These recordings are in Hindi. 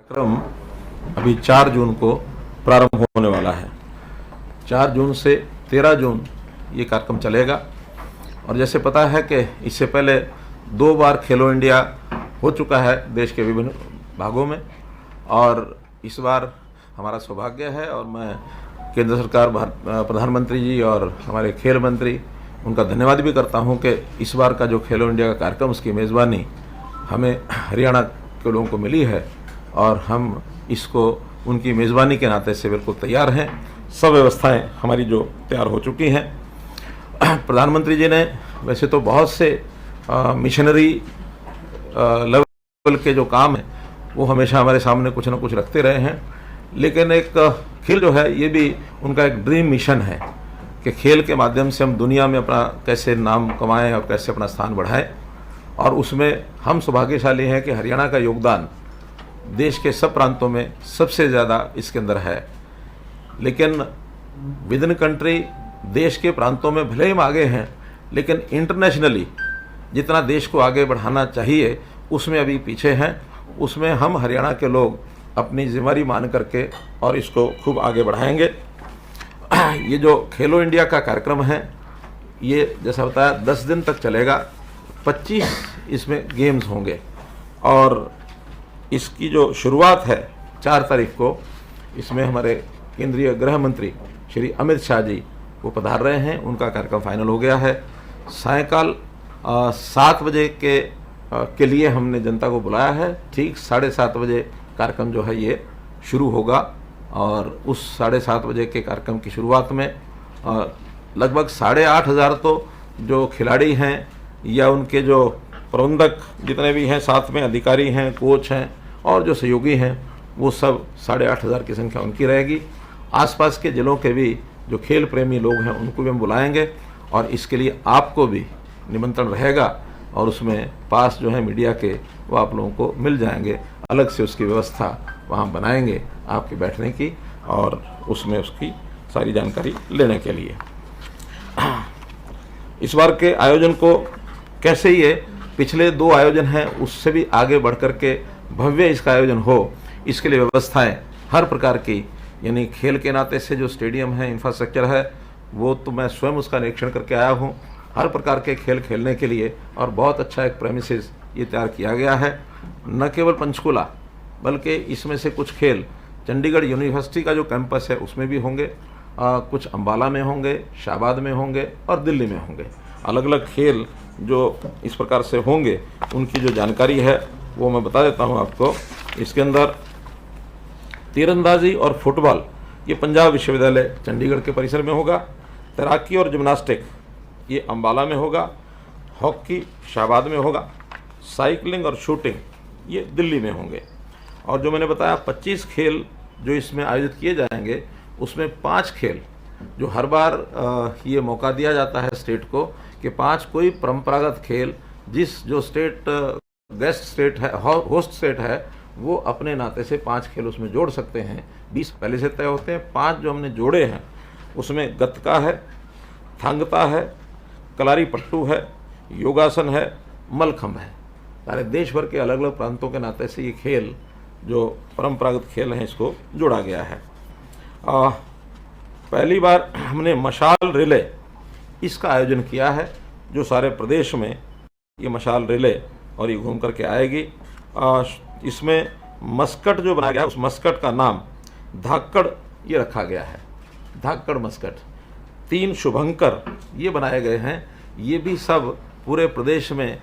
कार्यक्रम अभी 4 जून को प्रारंभ होने वाला है। 4 जून से 13 जून ये कार्यक्रम चलेगा। और जैसे पता है कि इससे पहले 2 बार खेलो इंडिया हो चुका है देश के विभिन्न भागों में, और इस बार हमारा सौभाग्य है और मैं केंद्र सरकार प्रधानमंत्री जी और हमारे खेल मंत्री उनका धन्यवाद भी करता हूं कि इस बार का जो खेलो इंडिया का कार्यक्रम उसकी मेज़बानी हमें हरियाणा के लोगों को मिली है और हम इसको उनकी मेज़बानी के नाते से बिल्कुल तैयार हैं। सब व्यवस्थाएं हमारी जो तैयार हो चुकी हैं। प्रधानमंत्री जी ने वैसे तो बहुत से मिशनरी लेवल के जो काम हैं वो हमेशा हमारे सामने कुछ ना कुछ रखते रहे हैं, लेकिन एक खेल जो है ये भी उनका एक ड्रीम मिशन है कि खेल के माध्यम से हम दुनिया में अपना कैसे नाम कमाएं और कैसे अपना स्थान बढ़ाएं। और उसमें हम सौभाग्यशाली हैं कि हरियाणा का योगदान देश के सब प्रांतों में सबसे ज़्यादा इसके अंदर है। लेकिन विद इन कंट्री देश के प्रांतों में भले ही हम आगे हैं, लेकिन इंटरनेशनली जितना देश को आगे बढ़ाना चाहिए उसमें अभी पीछे हैं। उसमें हम हरियाणा के लोग अपनी जिम्मेदारी मान करके और इसको खूब आगे बढ़ाएंगे। ये जो खेलो इंडिया का कार्यक्रम है ये जैसा बताया 10 दिन तक चलेगा। 25 इसमें गेम्स होंगे और इसकी जो शुरुआत है 4 तारीख को, इसमें हमारे केंद्रीय गृह मंत्री श्री अमित शाह जी वो पधार रहे हैं। उनका कार्यक्रम फाइनल हो गया है। सायंकाल 7 बजे के लिए हमने जनता को बुलाया है। ठीक 7:30 बजे कार्यक्रम जो है ये शुरू होगा और उस 7:30 बजे के कार्यक्रम की शुरुआत में लगभग 8,500 तो जो खिलाड़ी हैं या उनके जो प्रबंधक जितने भी हैं, साथ में अधिकारी हैं, कोच हैं और जो सहयोगी हैं, वो सब 8,500 की संख्या उनकी रहेगी। आसपास के जिलों के भी जो खेल प्रेमी लोग हैं उनको भी हम बुलाएंगे और इसके लिए आपको भी निमंत्रण रहेगा और उसमें पास जो है मीडिया के वो आप लोगों को मिल जाएंगे। अलग से उसकी व्यवस्था वहाँ बनाएंगे आपके बैठने की और उसमें उसकी सारी जानकारी लेने के लिए। इस बार के आयोजन को कैसे ये पिछले 2 आयोजन हैं उससे भी आगे बढ़ कर के भव्य इसका आयोजन हो, इसके लिए व्यवस्थाएं हर प्रकार की, यानी खेल के नाते से जो स्टेडियम है, इंफ्रास्ट्रक्चर है, वो तो मैं स्वयं उसका निरीक्षण करके आया हूँ। हर प्रकार के खेल खेलने के लिए और बहुत अच्छा एक प्रेमिसेस ये तैयार किया गया है। न केवल पंचकुला बल्कि इसमें से कुछ खेल चंडीगढ़ यूनिवर्सिटी का जो कैंपस है उसमें भी होंगे, कुछ अंबाला में होंगे, शाहबाद में होंगे और दिल्ली में होंगे। अलग अलग खेल जो इस प्रकार से होंगे उनकी जो जानकारी है वो मैं बता देता हूँ आपको। इसके अंदर तीरंदाजी और फुटबॉल ये पंजाब विश्वविद्यालय चंडीगढ़ के परिसर में होगा। तैराकी और जिम्नास्टिक ये अंबाला में होगा। हॉकी शाहबाद में होगा। साइकिलिंग और शूटिंग ये दिल्ली में होंगे। और जो मैंने बताया 25 खेल जो इसमें आयोजित किए जाएंगे उसमें 5 खेल जो हर बार ये मौका दिया जाता है स्टेट को कि 5 कोई परंपरागत खेल जिस जो स्टेट गेस्ट स्टेट है, होस्ट स्टेट है, वो अपने नाते से 5 खेल उसमें जोड़ सकते हैं। 20 पहले से तय होते हैं। 5 जो हमने जोड़े हैं उसमें गतका है, थांगता है, कलारी पट्टू है, योगासन है, मलखंभ है। सारे देश भर के अलग अलग प्रांतों के नाते से ये खेल जो परंपरागत खेल हैं इसको जोड़ा गया है। पहली बार हमने मशाल रिले इसका आयोजन किया है, जो सारे प्रदेश में ये मशाल रिले और ये घूम करके आएगी। इसमें मस्कट जो बनाया गया है उस मस्कट का नाम धाकड़ ये रखा गया है। धाकड़ मस्कट 3 शुभंकर ये बनाए गए हैं। ये भी सब पूरे प्रदेश में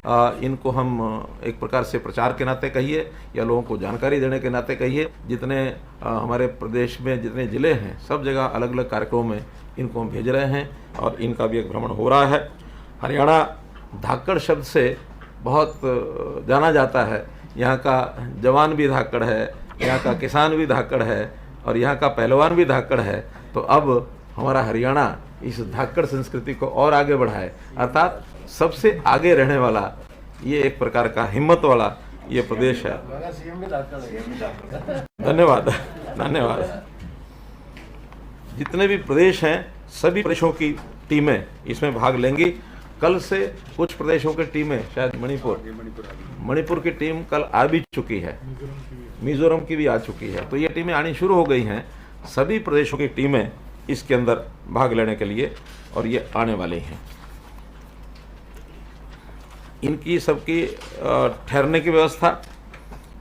इनको हम एक प्रकार से प्रचार के नाते कहिए या लोगों को जानकारी देने के नाते कहिए, जितने हमारे प्रदेश में जितने ज़िले हैं सब जगह अलग अलग कार्यक्रमों में इनको हम भेज रहे हैं और इनका भी एक भ्रमण हो रहा है। हरियाणा धाकड़ शब्द से बहुत जाना जाता है। यहाँ का जवान भी धाकड़ है, यहाँ का किसान भी धाकड़ है और यहाँ का पहलवान भी धाकड़ है। तो अब हमारा हरियाणा इस धाकड़ संस्कृति को और आगे बढ़ाए, अर्थात सबसे आगे रहने वाला ये एक प्रकार का हिम्मत वाला ये प्रदेश है। धन्यवाद धन्यवाद। जितने भी प्रदेश हैं सभी प्रदेशों की टीमें इसमें भाग लेंगी। कल से कुछ प्रदेशों की टीमें, शायद मणिपुर की टीम कल आ भी चुकी है। मिजोरम की भी आ चुकी है। तो ये टीमें आनी शुरू हो गई हैं, सभी प्रदेशों की टीमें इसके अंदर भाग लेने के लिए, और ये आने वाली हैं। इनकी सबकी ठहरने की व्यवस्था,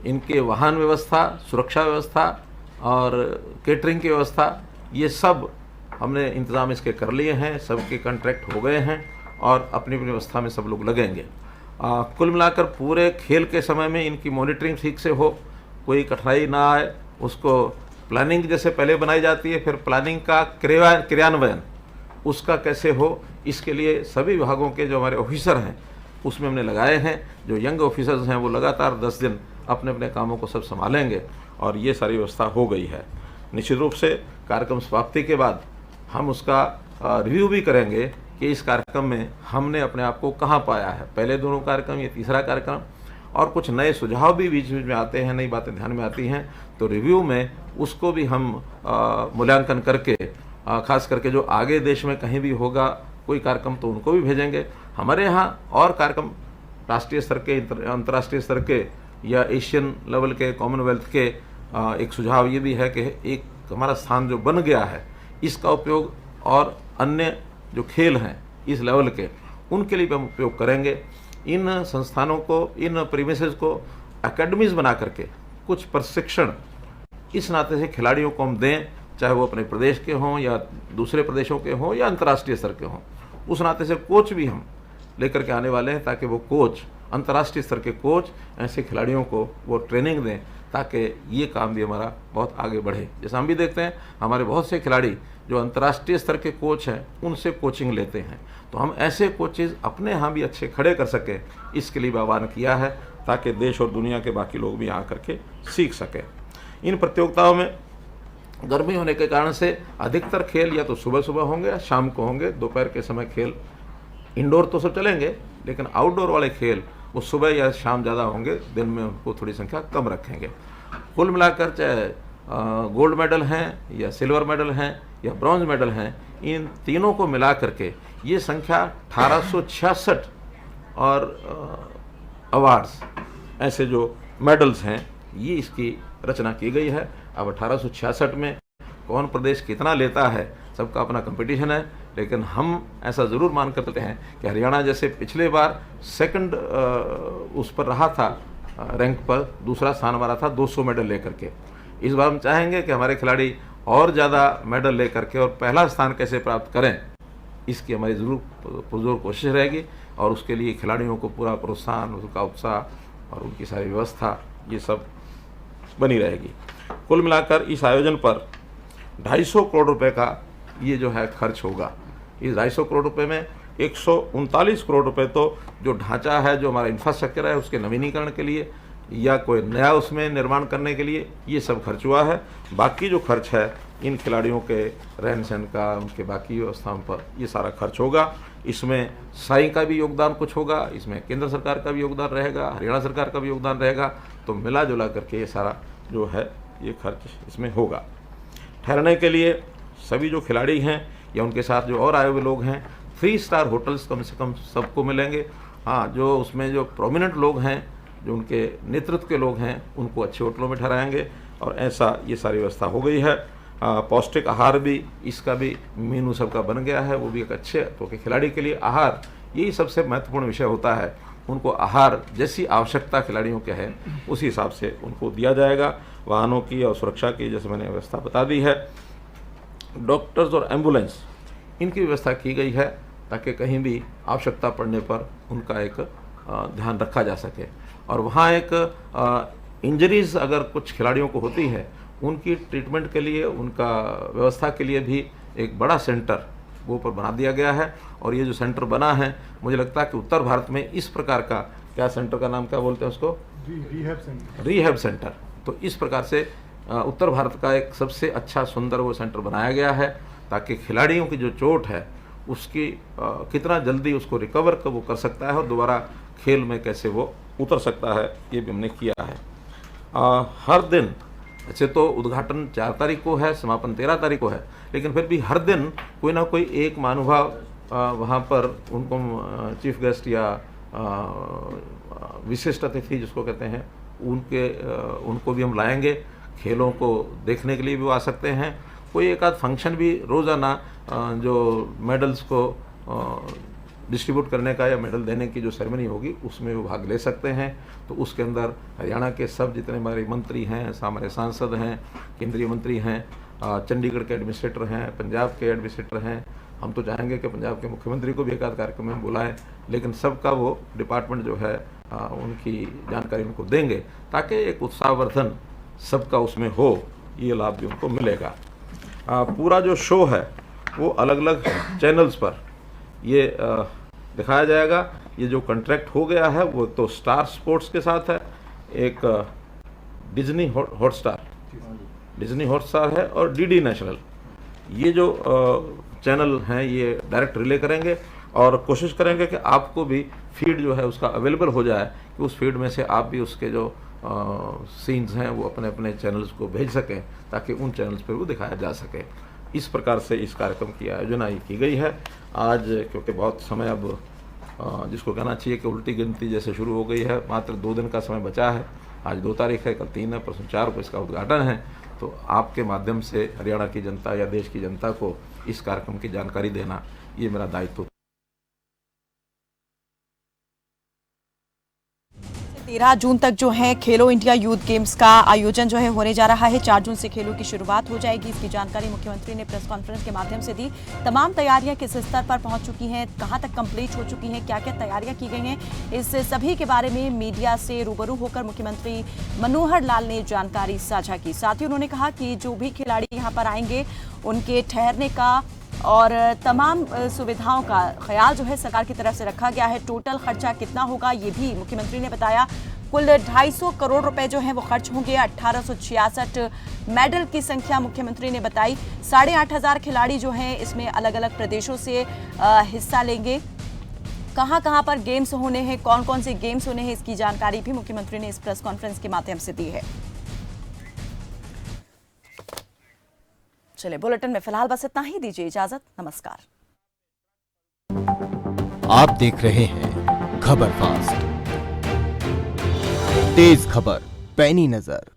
इनके वाहन व्यवस्था, सुरक्षा व्यवस्था और केटरिंग की व्यवस्था, ये सब हमने इंतज़ाम इसके कर लिए हैं। सबके कॉन्ट्रैक्ट हो गए हैं और अपनी अपनी व्यवस्था में सब लोग लगेंगे। कुल मिलाकर पूरे खेल के समय में इनकी मॉनिटरिंग ठीक से हो, कोई कठिनाई ना आए, उसको प्लानिंग जैसे पहले बनाई जाती है, फिर प्लानिंग का क्रियान्वयन उसका कैसे हो, इसके लिए सभी विभागों के जो हमारे ऑफिसर हैं उसमें हमने लगाए हैं। जो यंग ऑफिसर्स हैं वो लगातार 10 दिन अपने अपने कामों को सब संभालेंगे और ये सारी व्यवस्था हो गई है। निश्चित रूप से कार्यक्रम समाप्ति के बाद हम उसका रिव्यू भी करेंगे कि इस कार्यक्रम में हमने अपने आप को कहाँ पाया है, पहले दोनों कार्यक्रम, ये तीसरा कार्यक्रम, और कुछ नए सुझाव भी बीच बीच में आते हैं, नई बातें ध्यान में आती हैं, तो रिव्यू में उसको भी हम मूल्यांकन करके खास करके जो आगे देश में कहीं भी होगा कोई कार्यक्रम तो उनको भी भेजेंगे। हमारे यहाँ और कार्यक्रम राष्ट्रीय स्तर के, अंतर्राष्ट्रीय स्तर के या एशियन लेवल के, कॉमनवेल्थ के, एक सुझाव ये भी है कि एक हमारा स्थान जो बन गया है इसका उपयोग और अन्य जो खेल हैं इस लेवल के उनके लिए भी हम उपयोग करेंगे। इन संस्थानों को, इन प्रीमिसेस को एकेडमीज बना करके कुछ प्रशिक्षण इस नाते से खिलाड़ियों को हम दें, चाहे वो अपने प्रदेश के हों या दूसरे प्रदेशों के हों या अंतर्राष्ट्रीय स्तर के हों। उस नाते से कोच भी हम लेकर के आने वाले हैं ताकि वो कोच, अंतर्राष्ट्रीय स्तर के कोच ऐसे खिलाड़ियों को वो ट्रेनिंग दें ताकि ये काम भी हमारा बहुत आगे बढ़े। जैसा हम भी देखते हैं हमारे बहुत से खिलाड़ी जो अंतर्राष्ट्रीय स्तर के कोच हैं उनसे कोचिंग लेते हैं, तो हम ऐसे कोचेज़ अपने यहाँ भी अच्छे खड़े कर सकें, इसके लिए भी आह्वान किया है ताकि देश और दुनिया के बाकी लोग भी आ करके सीख सकें। इन प्रतियोगिताओं में गर्मी होने के कारण से अधिकतर खेल या तो सुबह सुबह होंगे या शाम को होंगे। दोपहर के समय खेल इंडोर तो सब चलेंगे, लेकिन आउटडोर वाले खेल वो सुबह या शाम ज़्यादा होंगे, दिन में उनको थोड़ी संख्या कम रखेंगे। कुल मिलाकर चाहे गोल्ड मेडल हैं या सिल्वर मेडल हैं या ब्रॉन्ज मेडल हैं, इन तीनों को मिला करके ये संख्या 1866 और अवार्ड्स ऐसे जो मेडल्स हैं ये इसकी रचना की गई है। अब 1866 में कौन प्रदेश कितना लेता है सबका अपना कंपटीशन है, लेकिन हम ऐसा ज़रूर मान करते हैं कि हरियाणा जैसे पिछले बार सेकंड उस पर रहा था, रैंक पर दूसरा स्थान हमारा था 200 मेडल लेकर के। इस बार हम चाहेंगे कि हमारे खिलाड़ी और ज़्यादा मेडल लेकर के और पहला स्थान कैसे प्राप्त करें, इसकी हमारी ज़रूर पुरजोर कोशिश रहेगी और उसके लिए खिलाड़ियों को पूरा प्रोत्साहन, उनका उत्साह और उनकी सारी व्यवस्था ये सब बनी रहेगी। कुल मिलाकर इस आयोजन पर 250 करोड़ रुपए का ये जो है खर्च होगा। इस 250 करोड़ रुपए में 139 करोड़ रुपए तो जो ढांचा है, जो हमारा इंफ्रास्ट्रक्चर है उसके नवीनीकरण के लिए या कोई नया उसमें निर्माण करने के लिए ये सब खर्च हुआ है। बाकी जो खर्च है इन खिलाड़ियों के रहन सहन का, उनके बाकी व्यवस्थाओं पर ये सारा खर्च होगा। इसमें साई का भी योगदान कुछ होगा, इसमें केंद्र सरकार का भी योगदान रहेगा, हरियाणा सरकार का भी योगदान रहेगा, तो मिला जुला करके ये सारा जो है ये खर्च इसमें होगा। ठहरने के लिए सभी जो खिलाड़ी हैं या उनके साथ जो और आए हुए लोग हैं 3 स्टार होटल्स कम से कम सबको मिलेंगे। हाँ, जो उसमें जो प्रोमिनेंट लोग हैं, जो उनके नेतृत्व के लोग हैं, उनको अच्छे होटलों में ठहराएंगे और ऐसा ये सारी व्यवस्था हो गई है। पौष्टिक आहार भी, इसका भी मेनू सबका बन गया है, वो भी एक अच्छे तो के खिलाड़ी के लिए आहार यही सबसे महत्वपूर्ण विषय होता है। उनको आहार जैसी आवश्यकता खिलाड़ियों के है उसी हिसाब से उनको दिया जाएगा। वाहनों की और सुरक्षा की जैसे मैंने व्यवस्था बता दी है। डॉक्टर्स और एम्बुलेंस इनकी व्यवस्था की गई है ताकि कहीं भी आवश्यकता पड़ने पर उनका एक ध्यान रखा जा सके। और वहाँ एक इंजरीज अगर कुछ खिलाड़ियों को होती है उनकी ट्रीटमेंट के लिए, उनका व्यवस्था के लिए भी एक बड़ा सेंटर वो पर बना दिया गया है। और ये जो सेंटर बना है मुझे लगता है कि उत्तर भारत में इस प्रकार का, क्या सेंटर का नाम क्या बोलते हैं उसको, रिहैब सेंटर। तो इस प्रकार से उत्तर भारत का एक सबसे अच्छा सुंदर वो सेंटर बनाया गया है ताकि खिलाड़ियों की जो चोट है उसकी कितना जल्दी उसको रिकवर वो कर सकता है और दोबारा खेल में कैसे वो उतर सकता है, ये भी हमने किया है। हर दिन ऐसे तो उद्घाटन 4 तारीख को है, समापन 13 तारीख को है, लेकिन फिर भी हर दिन कोई ना कोई एक महानुभाव वहाँ पर उनको चीफ गेस्ट या विशिष्ट अतिथि जिसको कहते हैं उनको भी हम लाएंगे, खेलों को देखने के लिए भी वो आ सकते हैं। कोई एक आध फंक्शन भी रोज़ाना जो मेडल्स को डिस्ट्रीब्यूट करने का या मेडल देने की जो सेरेमनी होगी उसमें वो भाग ले सकते हैं। तो उसके अंदर हरियाणा के सब जितने हमारे मंत्री हैं, हमारे सांसद हैं, केंद्रीय मंत्री हैं, चंडीगढ़ के एडमिनिस्ट्रेटर हैं, पंजाब के एडमिनिस्ट्रेटर हैं, हम तो चाहेंगे कि पंजाब के मुख्यमंत्री को भी एक आध कार्यक्रम में बुलाएं, लेकिन सबका वो डिपार्टमेंट जो है उनकी जानकारी उनको देंगे ताकि एक उत्साहवर्धन सबका उसमें हो, ये लाभ भी उनको मिलेगा। पूरा जो शो है वो अलग अलग चैनल्स पर ये दिखाया जाएगा। ये जो कॉन्ट्रैक्ट हो गया है वो तो स्टार स्पोर्ट्स के साथ है, एक डिज्नी हॉटस्टार है और डीडी नेशनल, ये जो चैनल हैं ये डायरेक्ट रिले करेंगे और कोशिश करेंगे कि आपको भी फीड जो है उसका अवेलेबल हो जाए कि उस फीड में से आप भी उसके जो सीन्स हैं वो अपने अपने चैनल्स को भेज सकें ताकि उन चैनल्स पर वो दिखाया जा सके। इस प्रकार से इस कार्यक्रम की आयोजना की गई है। आज क्योंकि बहुत समय अब जिसको कहना चाहिए कि उल्टी गिनती जैसे शुरू हो गई है, मात्र 2 दिन का समय बचा है। आज 2 तारीख है, कल 3 है, परसों 4 को इसका उद्घाटन है। तो आपके माध्यम से हरियाणा की जनता या देश की जनता को इस कार्यक्रम की जानकारी देना ये मेरा दायित्व। 13 जून तक जो है खेलो इंडिया यूथ गेम्स का आयोजन जो है होने जा रहा है। 4 जून से खेलों की शुरुआत हो जाएगी। इसकी जानकारी मुख्यमंत्री ने प्रेस कॉन्फ्रेंस के माध्यम से दी। तमाम तैयारियां किस स्तर पर पहुंच चुकी हैं, कहां तक कंप्लीट हो चुकी हैं, क्या क्या तैयारियां की गई हैं, इस सभी के बारे में मीडिया से रूबरू होकर मुख्यमंत्री मनोहर लाल ने जानकारी साझा की। साथ ही उन्होंने कहा कि जो भी खिलाड़ी यहाँ पर आएंगे उनके ठहरने का और तमाम सुविधाओं का ख्याल जो है सरकार की तरफ से रखा गया है। टोटल खर्चा कितना होगा ये भी मुख्यमंत्री ने बताया। कुल 250 करोड़ रुपए जो हैं वो खर्च होंगे। 1866 मेडल की संख्या मुख्यमंत्री ने बताई। 8,500 खिलाड़ी जो हैं इसमें अलग अलग प्रदेशों से हिस्सा लेंगे। कहां कहां पर गेम्स होने हैं, कौन कौन से गेम्स होने हैं, इसकी जानकारी भी मुख्यमंत्री ने इस प्रेस कॉन्फ्रेंस के माध्यम से दी है। चलिए, बुलेटिन में फिलहाल बस इतना ही। दीजिए इजाजत, नमस्कार। आप देख रहे हैं खबर फास्ट, तेज खबर, पैनी नजर।